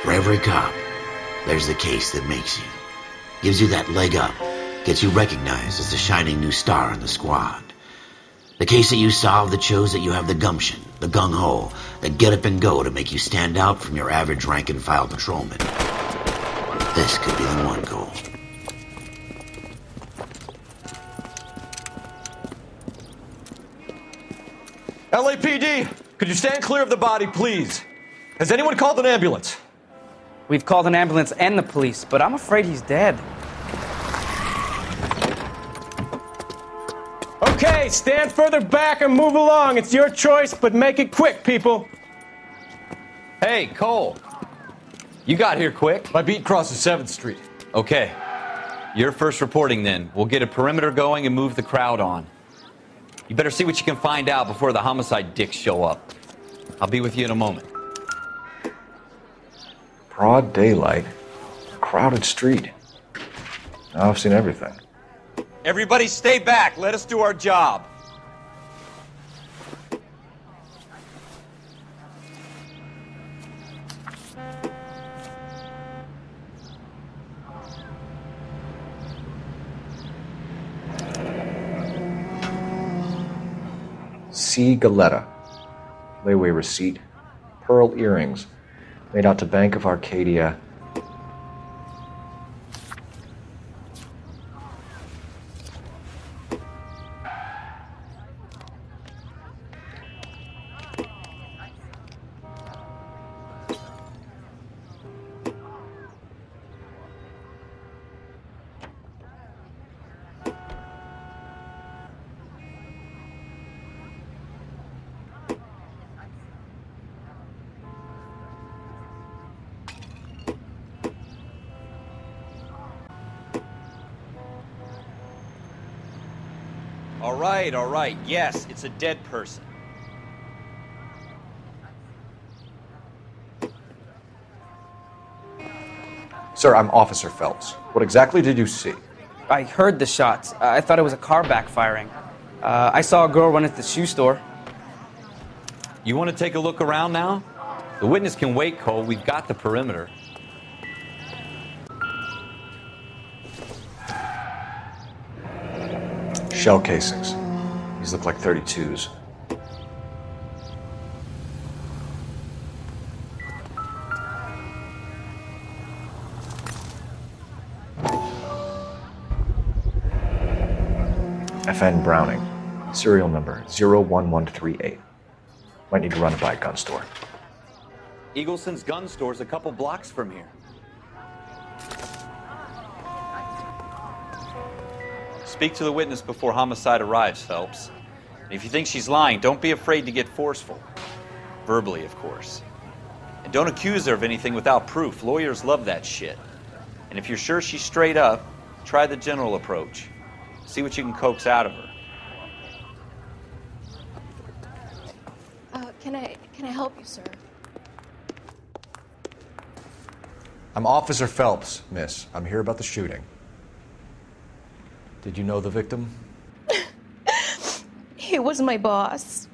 For every cop, there's the case that makes you. Gives you that leg up. Gets you recognized as the shining new star in the squad. The case that you solve that shows that you have the gumption, the gung-ho, the get up and go to make you stand out from your average rank-and-file patrolman. This could be the one, Cole. LAPD, could you stand clear of the body, please? Has anyone called an ambulance? We've called an ambulance and the police, but I'm afraid he's dead. Okay, stand further back and move along. It's your choice, but make it quick, people. Hey, Cole. You got here quick. My beat crosses 7th Street. Okay. You're first reporting then. We'll get a perimeter going and move the crowd on. You better see what you can find out before the homicide dicks show up. I'll be with you in a moment. Broad daylight. Crowded street. Now I've seen everything. Everybody stay back. Let us do our job. C. Galetta. Layaway receipt. Pearl earrings. Made out to Bank of Arcadia. All right. Yes, it's a dead person. Sir, I'm Officer Phelps. What exactly did you see? I heard the shots. I thought it was a car backfiring. I saw a girl run into the shoe store. You want to take a look around now? The witness can wait, Cole. We've got the perimeter. Shell casings. These look like 32s. FN Browning. Serial number 01138. Might need to run it by a gun store. Eagleson's gun store's a couple blocks from here. Speak to the witness before homicide arrives, Phelps. And if you think she's lying, don't be afraid to get forceful. Verbally, of course. And don't accuse her of anything without proof. Lawyers love that shit. And if you're sure she's straight up, try the general approach. See what you can coax out of her. Can I help you, sir? I'm Officer Phelps, miss. I'm here about the shooting. Did you know the victim? He was my boss,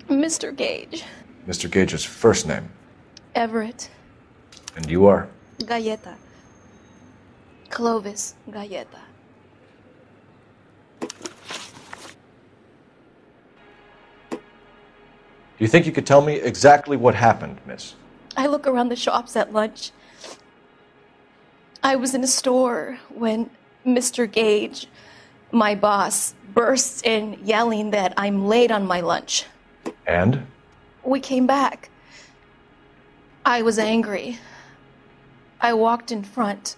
Mr. Gage. Mr. Gage's first name? Everett. And you are? Galleta. Clovis Galleta. Do you think you could tell me exactly what happened, miss? I look around the shops at lunch. I was in a store when Mr. Gage, my boss, bursts in yelling that I'm late on my lunch. And? We came back. I was angry. I walked in front.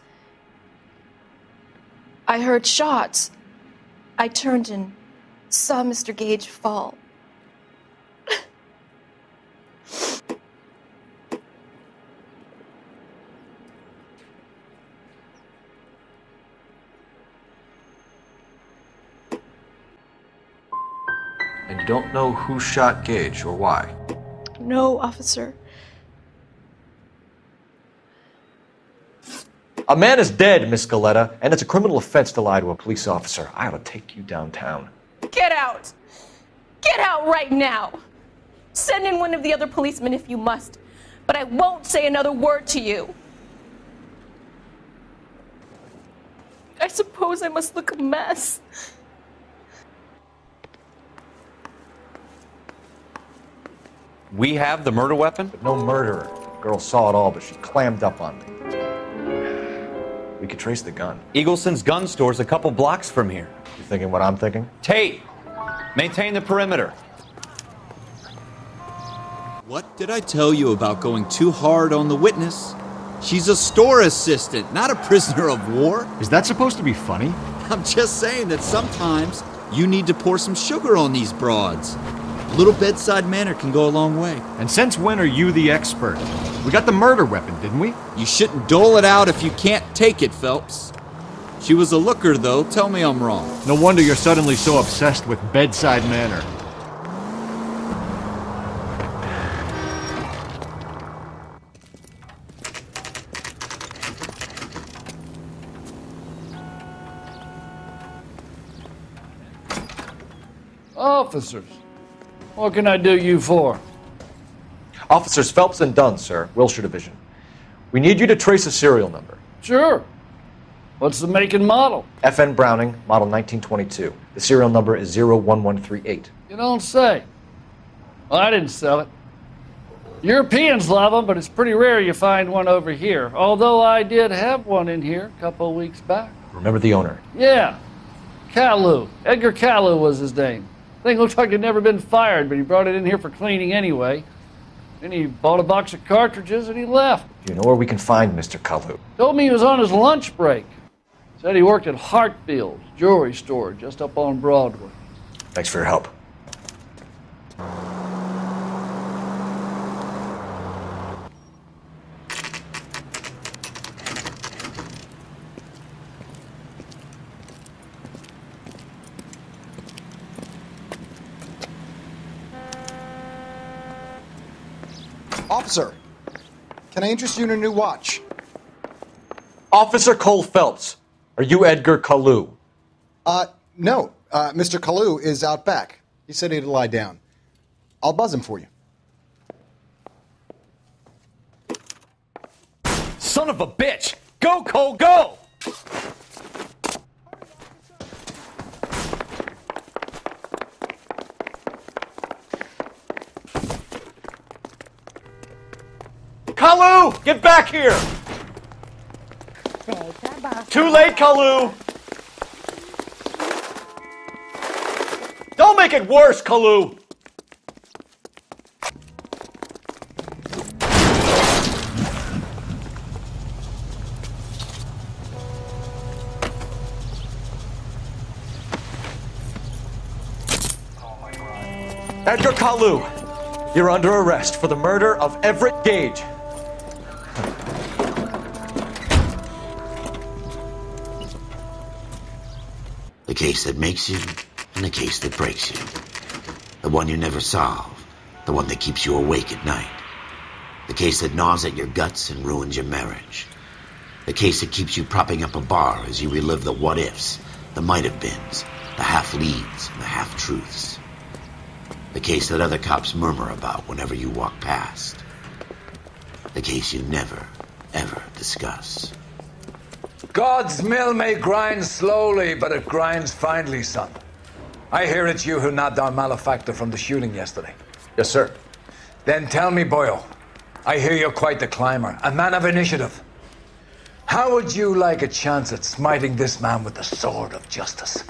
I heard shots. I turned and saw Mr. Gage fall. And you don't know who shot Gage or why? No, officer. A man is dead, Miss Galetta, and it's a criminal offense to lie to a police officer. I ought to take you downtown. Get out! Get out right now! Send in one of the other policemen if you must. but I won't say another word to you. I suppose I must look a mess. We have the murder weapon? No murderer. The girl saw it all, but she clammed up on me. We could trace the gun. Eagleson's gun store's a couple blocks from here. You thinking what I'm thinking? Tate, maintain the perimeter. What did I tell you about going too hard on the witness? She's a store assistant, not a prisoner of war. Is that supposed to be funny? I'm just saying that sometimes you need to pour some sugar on these broads. A little bedside manner can go a long way. And since when are you the expert? We got the murder weapon, didn't we? You shouldn't dole it out if you can't take it, Phelps. She was a looker, though. Tell me I'm wrong. No wonder you're suddenly so obsessed with bedside manner. Officers, what can I do you for? Officers Phelps and Dunn, sir, Wilshire Division. We need you to trace a serial number. Sure. What's the make and model? FN Browning, model 1922. The serial number is 01138. You don't say. Well, I didn't sell it. Europeans love them, but it's pretty rare you find one over here. Although I did have one in here a couple of weeks back. Remember the owner? Yeah. Caillou. Edgar Caillou was his name. Thing looked like he'd never been fired, but he brought it in here for cleaning anyway. Then he bought a box of cartridges and he left. Do you know where we can find Mr. Caillou? Told me he was on his lunch break. Said he worked at Hartfield's jewelry store just up on Broadway. Thanks for your help. Officer, can I interest you in a new watch? Officer Cole Phelps, are you Edgar Caillou? No. Mr. Caillou is out back. He said he'd lie down. I'll buzz him for you. Son of a bitch! Go, Cole, go! Caillou! Get back here! Too late, Caillou! Don't make it worse, Caillou! Edgar Caillou, you're under arrest for the murder of Everett Gage. The case that makes you, and the case that breaks you. The one you never solve, the one that keeps you awake at night. The case that gnaws at your guts and ruins your marriage. The case that keeps you propping up a bar as you relive the what-ifs, the might-have-beens, the half-leads, and the half-truths. The case that other cops murmur about whenever you walk past. The case you never, ever discuss. God's mill may grind slowly, but it grinds finely, son. I hear it's you who nabbed our malefactor from the shooting yesterday. Yes, sir. Then tell me, boyo, I hear you're quite the climber, a man of initiative. How would you like a chance at smiting this man with the sword of justice?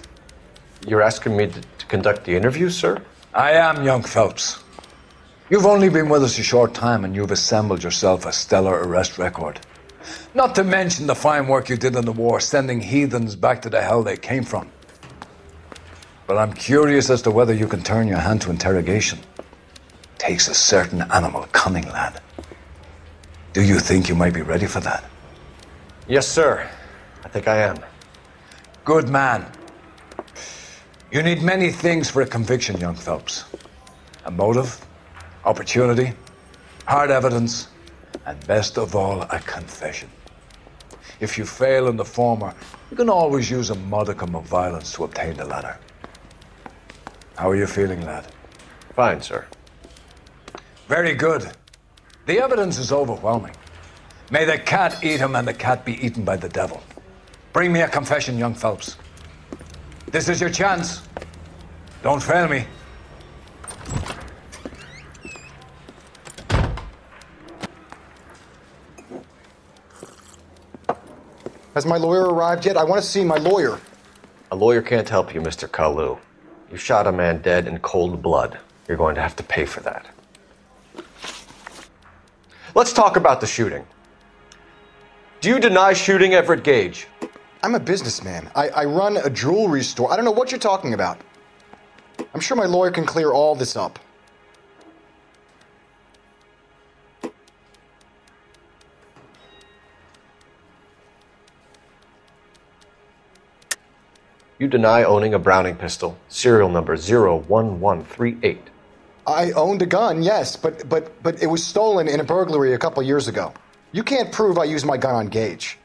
You're asking me to conduct the interview, sir? I am, young Phelps. You've only been with us a short time and you've assembled yourself a stellar arrest record. Not to mention the fine work you did in the war, sending heathens back to the hell they came from. But I'm curious as to whether you can turn your hand to interrogation. Takes a certain animal cunning, lad. Do you think you might be ready for that? Yes, sir. I think I am. Good man. You need many things for a conviction, young Phelps. A motive, opportunity, hard evidence, and best of all, a confession. If you fail in the former, you can always use a modicum of violence to obtain the latter. How are you feeling, lad? Fine, sir. Very good. The evidence is overwhelming. May the cat eat him and the cat be eaten by the devil. Bring me a confession, young Phelps. This is your chance. Don't fail me. Has my lawyer arrived yet? I want to see my lawyer. A lawyer can't help you, Mr. Kalu. You shot a man dead in cold blood. You're going to have to pay for that. Let's talk about the shooting. Do you deny shooting Everett Gage? I'm a businessman. I run a jewelry store. I don't know what you're talking about. I'm sure my lawyer can clear all this up. You deny owning a Browning pistol, serial number 01138. I owned a gun, yes, but it was stolen in a burglary a couple years ago. You can't prove I used my gun on Gage.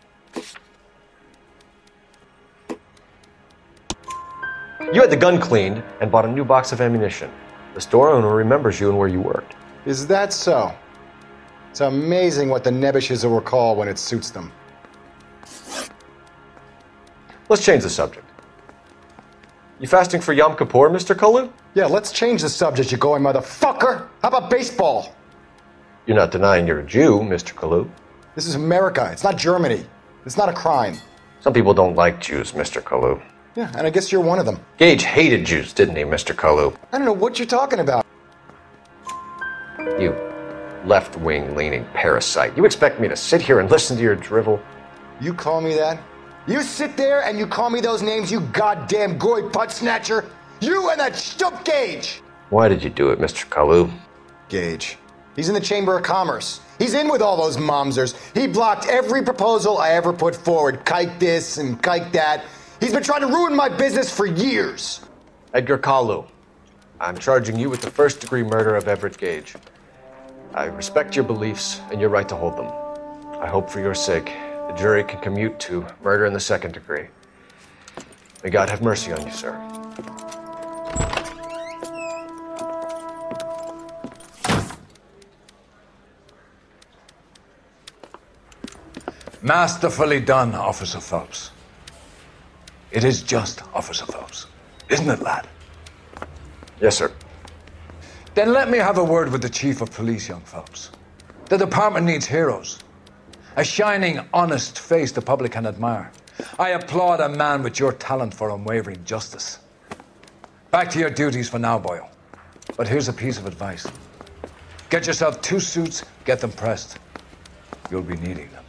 You had the gun cleaned and bought a new box of ammunition. The store owner remembers you and where you worked. Is that so? It's amazing what the Nebbishes will recall when it suits them. Let's change the subject. You fasting for Yom Kippur, Mr. Kalu? Yeah, let's change the subject, you going motherfucker. How about baseball? You're not denying you're a Jew, Mr. Kalu. This is America. It's not Germany. It's not a crime. Some people don't like Jews, Mr. Kalu. Yeah, and I guess you're one of them. Gage hated Jews, didn't he, Mr. Kalu? I don't know what you're talking about. You left-wing leaning parasite. You expect me to sit here and listen to your drivel? You call me that? You sit there and you call me those names, you goddamn goy putt snatcher? You and that shtup Gage! Why did you do it, Mr. Kalu? Gage. He's in the Chamber of Commerce. He's in with all those momsers. He blocked every proposal I ever put forward. Kike this and kike that. He's been trying to ruin my business for years. Edgar Kalu, I'm charging you with the first-degree murder of Everett Gage. I respect your beliefs and your right to hold them. I hope for your sake the jury can commute to murder in the second degree. May God have mercy on you, sir. Masterfully done, Officer Phelps. It is just, Officer Phelps. Isn't it, lad? Yes, sir. Then let me have a word with the Chief of Police, young Phelps. The department needs heroes. A shining, honest face the public can admire. I applaud a man with your talent for unwavering justice. Back to your duties for now, Boyle. But here's a piece of advice. Get yourself 2 suits, get them pressed. You'll be needing them.